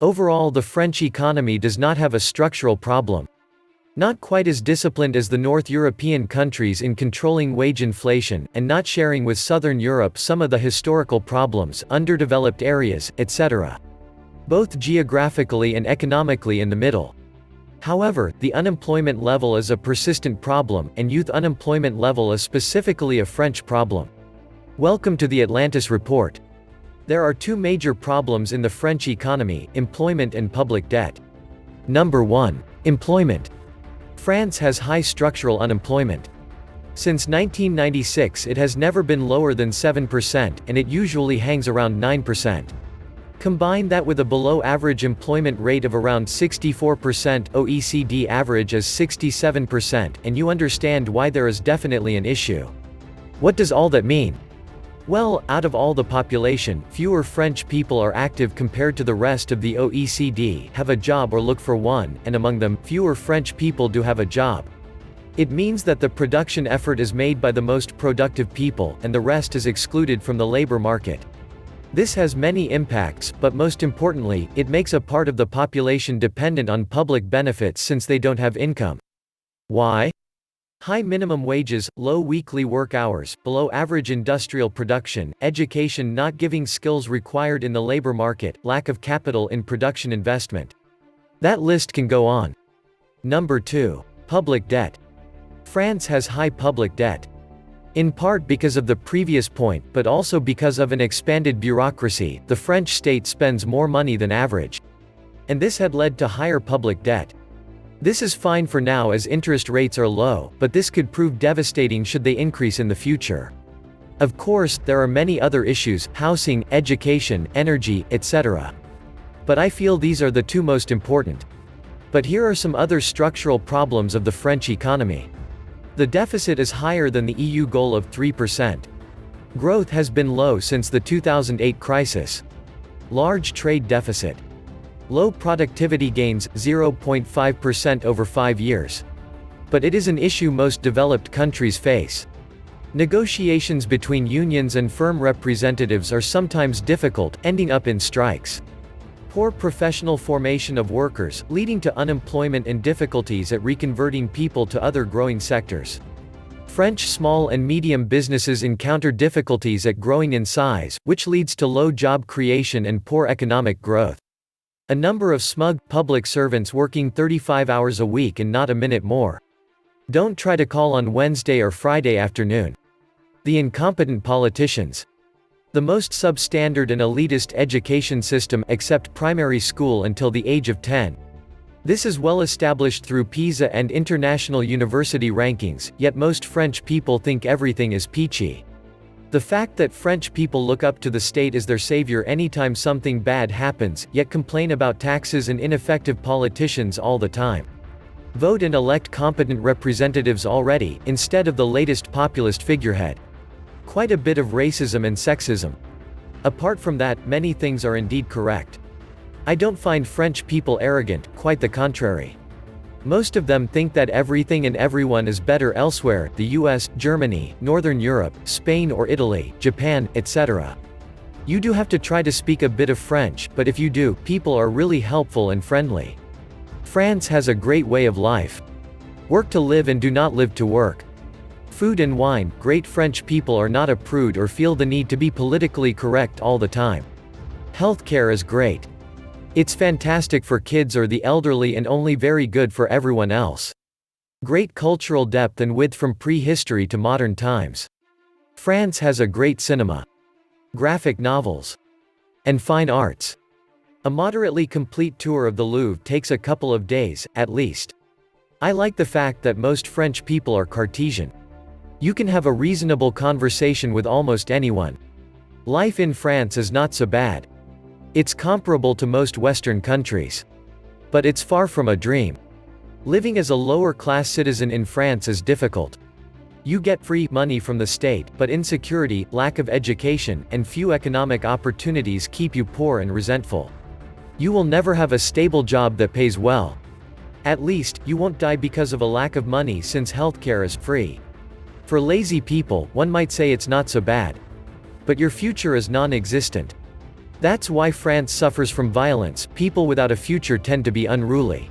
Overall, the French economy does not have a structural problem. Not quite as disciplined as the North European countries in controlling wage inflation, and not sharing with Southern Europe some of the historical problems, underdeveloped areas, etc. Both geographically and economically in the middle. However, the unemployment level is a persistent problem, and youth unemployment level is specifically a French problem. Welcome to the Atlantis report. There are two major problems in the French economy: employment and public debt. Number 1. Employment. France has high structural unemployment. Since 1996 it has never been lower than 7%, and it usually hangs around 9%. Combine that with a below-average employment rate of around 64%, OECD average is 67%, and you understand why there is definitely an issue. What does all that mean? Well, out of all the population, fewer French people are active compared to the rest of the OECD, have a job or look for one, and among them, fewer French people do have a job. It means that the production effort is made by the most productive people, and the rest is excluded from the labor market. This has many impacts, but most importantly, it makes a part of the population dependent on public benefits since they don't have income. Why? High minimum wages, low weekly work hours, below average industrial production, education not giving skills required in the labor market, lack of capital in production investment. That list can go on. Number 2. Public debt. France has high public debt. In part because of the previous point, but also because of an expanded bureaucracy, the French state spends more money than average. And this had led to higher public debt. This is fine for now as interest rates are low, but this could prove devastating should they increase in the future. Of course, there are many other issues: housing, education, energy, etc. But I feel these are the two most important. But here are some other structural problems of the French economy. The deficit is higher than the EU goal of 3%. Growth has been low since the 2008 crisis. Large trade deficit. Low productivity gains, 0.5% over 5 years. But it is an issue most developed countries face. Negotiations between unions and firm representatives are sometimes difficult, ending up in strikes. Poor professional formation of workers, leading to unemployment and difficulties at reconverting people to other growing sectors. French small and medium businesses encounter difficulties at growing in size, which leads to low job creation and poor economic growth. A number of smug, public servants working 35 hours a week and not a minute more. Don't try to call on Wednesday or Friday afternoon. The incompetent politicians. The most substandard and elitist education system, except primary school until the age of 10. This is well established through PISA and international university rankings, yet most French people think everything is peachy. The fact that French people look up to the state as their savior anytime something bad happens, yet complain about taxes and ineffective politicians all the time. Vote and elect competent representatives already, instead of the latest populist figurehead. Quite a bit of racism and sexism. Apart from that, many things are indeed correct. I don't find French people arrogant, quite the contrary. Most of them think that everything and everyone is better elsewhere: the US, Germany, Northern Europe, Spain or Italy, Japan, etc. You do have to try to speak a bit of French, but if you do, people are really helpful and friendly. France has a great way of life. Work to live and do not live to work. Food and wine, great French people are not a prude or feel the need to be politically correct all the time. Healthcare is great. It's fantastic for kids or the elderly and only very good for everyone else. Great cultural depth and width from prehistory to modern times. France has a great cinema, graphic novels, and fine arts. A moderately complete tour of the Louvre takes a couple of days, at least. I like the fact that most French people are Cartesian. You can have a reasonable conversation with almost anyone. Life in France is not so bad. It's comparable to most Western countries. But it's far from a dream. Living as a lower-class citizen in France is difficult. You get free money from the state, but insecurity, lack of education, and few economic opportunities keep you poor and resentful. You will never have a stable job that pays well. At least, you won't die because of a lack of money since healthcare is free. For lazy people, one might say it's not so bad. But your future is non-existent. That's why France suffers from violence. People without a future tend to be unruly.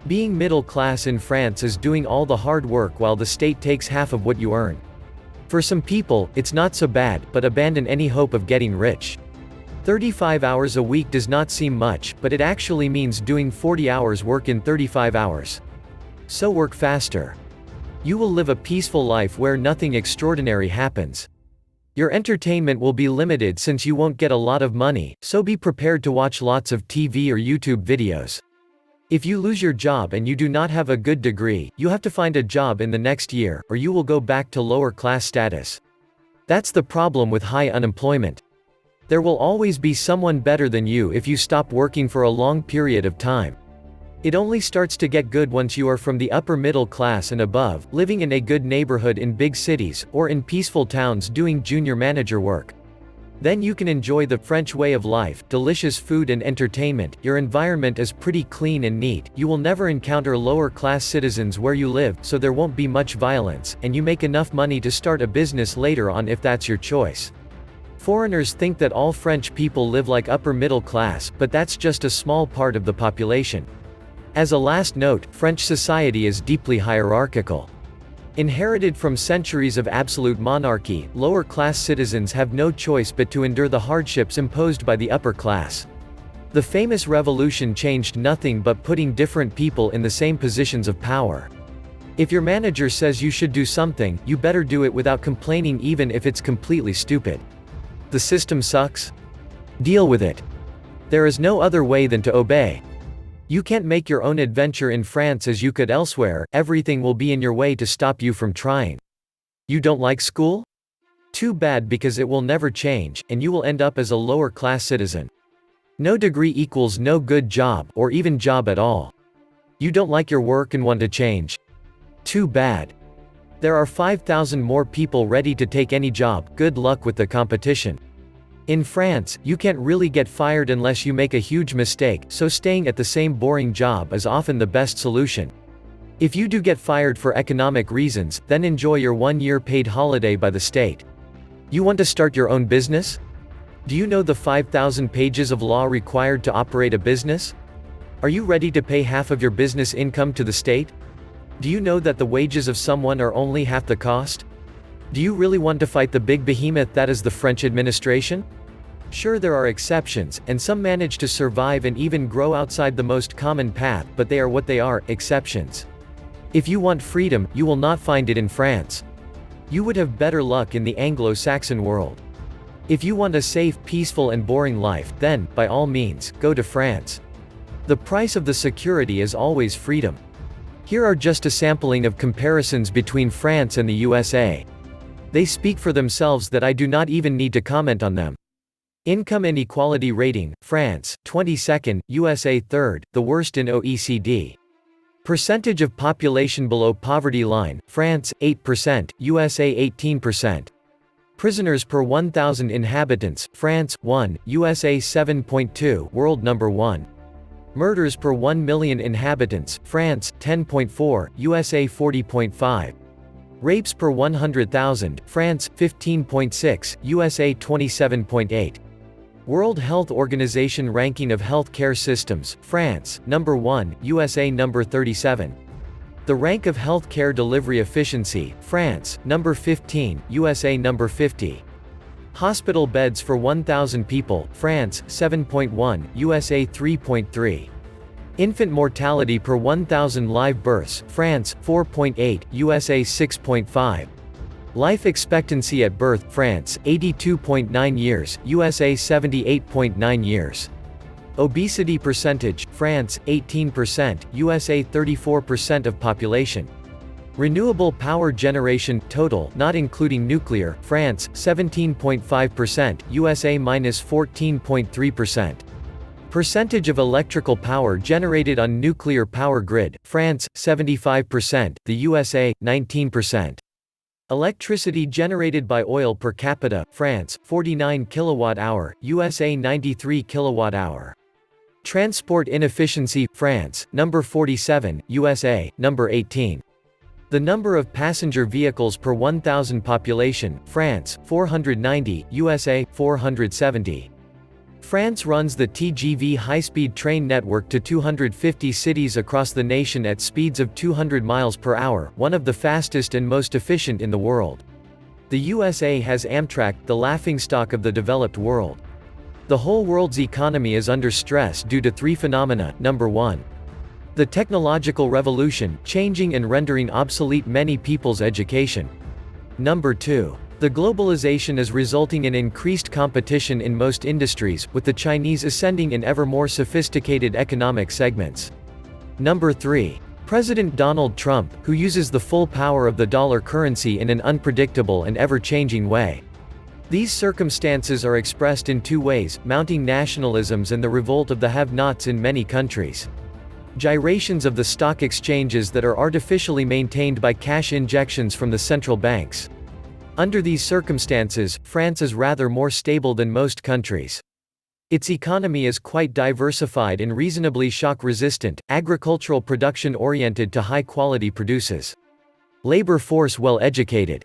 Being middle class in France is doing all the hard work while the state takes half of what you earn. For some people, it's not so bad, but abandon any hope of getting rich. 35 hours a week does not seem much, but it actually means doing 40 hours work in 35 hours. So work faster. You will live a peaceful life where nothing extraordinary happens. Your entertainment will be limited since you won't get a lot of money, so be prepared to watch lots of TV or YouTube videos. If you lose your job and you do not have a good degree, you have to find a job in the next year, or you will go back to lower class status. That's the problem with high unemployment. There will always be someone better than you if you stop working for a long period of time. It only starts to get good once you are from the upper middle class and above, living in a good neighborhood in big cities, or in peaceful towns doing junior manager work. Then you can enjoy the French way of life, delicious food and entertainment, your environment is pretty clean and neat, you will never encounter lower class citizens where you live, so there won't be much violence, and you make enough money to start a business later on if that's your choice. Foreigners think that all French people live like upper middle class, but that's just a small part of the population. As a last note, French society is deeply hierarchical. Inherited from centuries of absolute monarchy, lower-class citizens have no choice but to endure the hardships imposed by the upper class. The famous revolution changed nothing but putting different people in the same positions of power. If your manager says you should do something, you better do it without complaining even if it's completely stupid. The system sucks? Deal with it. There is no other way than to obey. You can't make your own adventure in France as you could elsewhere, everything will be in your way to stop you from trying. You don't like school? Too bad, because it will never change, and you will end up as a lower class citizen. No degree equals no good job, or even job at all. You don't like your work and want to change? Too bad. There are 5,000 more people ready to take any job, good luck with the competition. In France, you can't really get fired unless you make a huge mistake, so staying at the same boring job is often the best solution. If you do get fired for economic reasons, then enjoy your 1-year paid holiday by the state. You want to start your own business? Do you know the 5,000 pages of law required to operate a business? Are you ready to pay half of your business income to the state? Do you know that the wages of someone are only half the cost? Do you really want to fight the big behemoth that is the French administration? Sure, there are exceptions, and some manage to survive and even grow outside the most common path, but they are what they are, exceptions. If you want freedom, you will not find it in France. You would have better luck in the Anglo-Saxon world. If you want a safe, peaceful and boring life, then, by all means, go to France. The price of the security is always freedom. Here are just a sampling of comparisons between France and the USA. They speak for themselves that I do not even need to comment on them. Income inequality rating, France, 22nd, USA 3rd, the worst in OECD. Percentage of population below poverty line, France, 8%, USA 18%. Prisoners per 1,000 inhabitants, France, 1, USA 7.2, world number 1. Murders per 1 million inhabitants, France, 10.4, USA 40.5. Rapes per 100,000, France, 15.6, USA 27.8. World Health Organization ranking of health care systems, France, number 1, USA number 37. The rank of health care delivery efficiency, France, number 15, USA number 50. Hospital beds for 1,000 people, France, 7.1, USA 3.3. Infant mortality per 1,000 live births, France, 4.8, USA 6.5. Life expectancy at birth, France, 82.9 years, USA 78.9 years. Obesity percentage, France, 18%, USA 34% of population. Renewable power generation, total, not including nuclear, France, 17.5%, USA -14.3%. Percentage of electrical power generated on nuclear power grid, France, 75%, the USA, 19%. Electricity generated by oil per capita, France, 49 kWh, USA 93 kWh. Transport inefficiency, France, number 47, USA, number 18. The number of passenger vehicles per 1,000 population, France, 490, USA, 470. France runs the TGV high-speed train network to 250 cities across the nation at speeds of 200 miles per hour, one of the fastest and most efficient in the world. The USA has Amtrak, the laughingstock of the developed world. The whole world's economy is under stress due to three phenomena. Number 1. The technological revolution, changing and rendering obsolete many people's education. Number 2. The globalization is resulting in increased competition in most industries, with the Chinese ascending in ever more sophisticated economic segments. Number 3. President Donald Trump, who uses the full power of the dollar currency in an unpredictable and ever-changing way. These circumstances are expressed in two ways: mounting nationalisms and the revolt of the have-nots in many countries. Gyrations of the stock exchanges that are artificially maintained by cash injections from the central banks. Under these circumstances, France is rather more stable than most countries. Its economy is quite diversified and reasonably shock-resistant, agricultural production oriented to high-quality produces. Labor force well educated.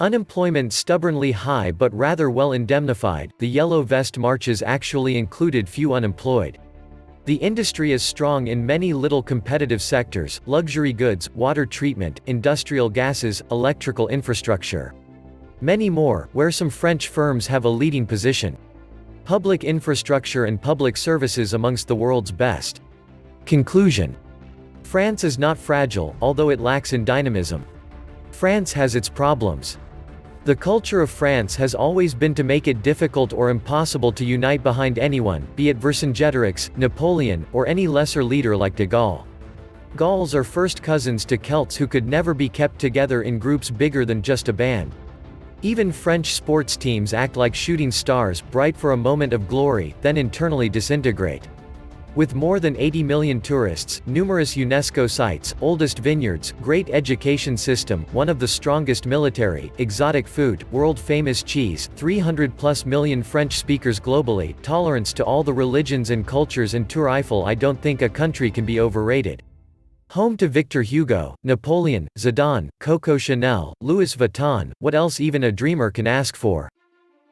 Unemployment stubbornly high but rather well indemnified, the yellow vest marches actually included few unemployed. The industry is strong in many little competitive sectors: luxury goods, water treatment, industrial gases, electrical infrastructure. Many more, where some French firms have a leading position. Public infrastructure and public services amongst the world's best. Conclusion. France is not fragile, although it lacks in dynamism. France has its problems. The culture of France has always been to make it difficult or impossible to unite behind anyone, be it Vercingetorix, Napoleon, or any lesser leader like de Gaulle. Gauls are first cousins to Celts who could never be kept together in groups bigger than just a band. Even French sports teams act like shooting stars, bright for a moment of glory, then internally disintegrate. With more than 80 million tourists, numerous UNESCO sites, oldest vineyards, great education system, one of the strongest military, exotic food, world-famous cheese, 300+ million French speakers globally, tolerance to all the religions and cultures, and Tour Eiffel, I don't think a country can be overrated. Home to Victor Hugo, Napoleon, Zidane, Coco Chanel, Louis Vuitton, what else even a dreamer can ask for?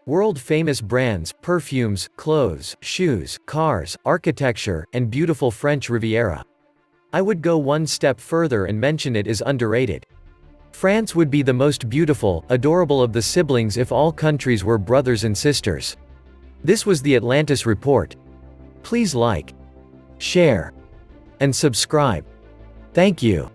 World-famous brands, perfumes, clothes, shoes, cars, architecture, and beautiful French Riviera. I would go one step further and mention it is underrated. France would be the most beautiful, adorable of the siblings if all countries were brothers and sisters. This was the Atlantis Report. Please like, share, and subscribe. Thank you.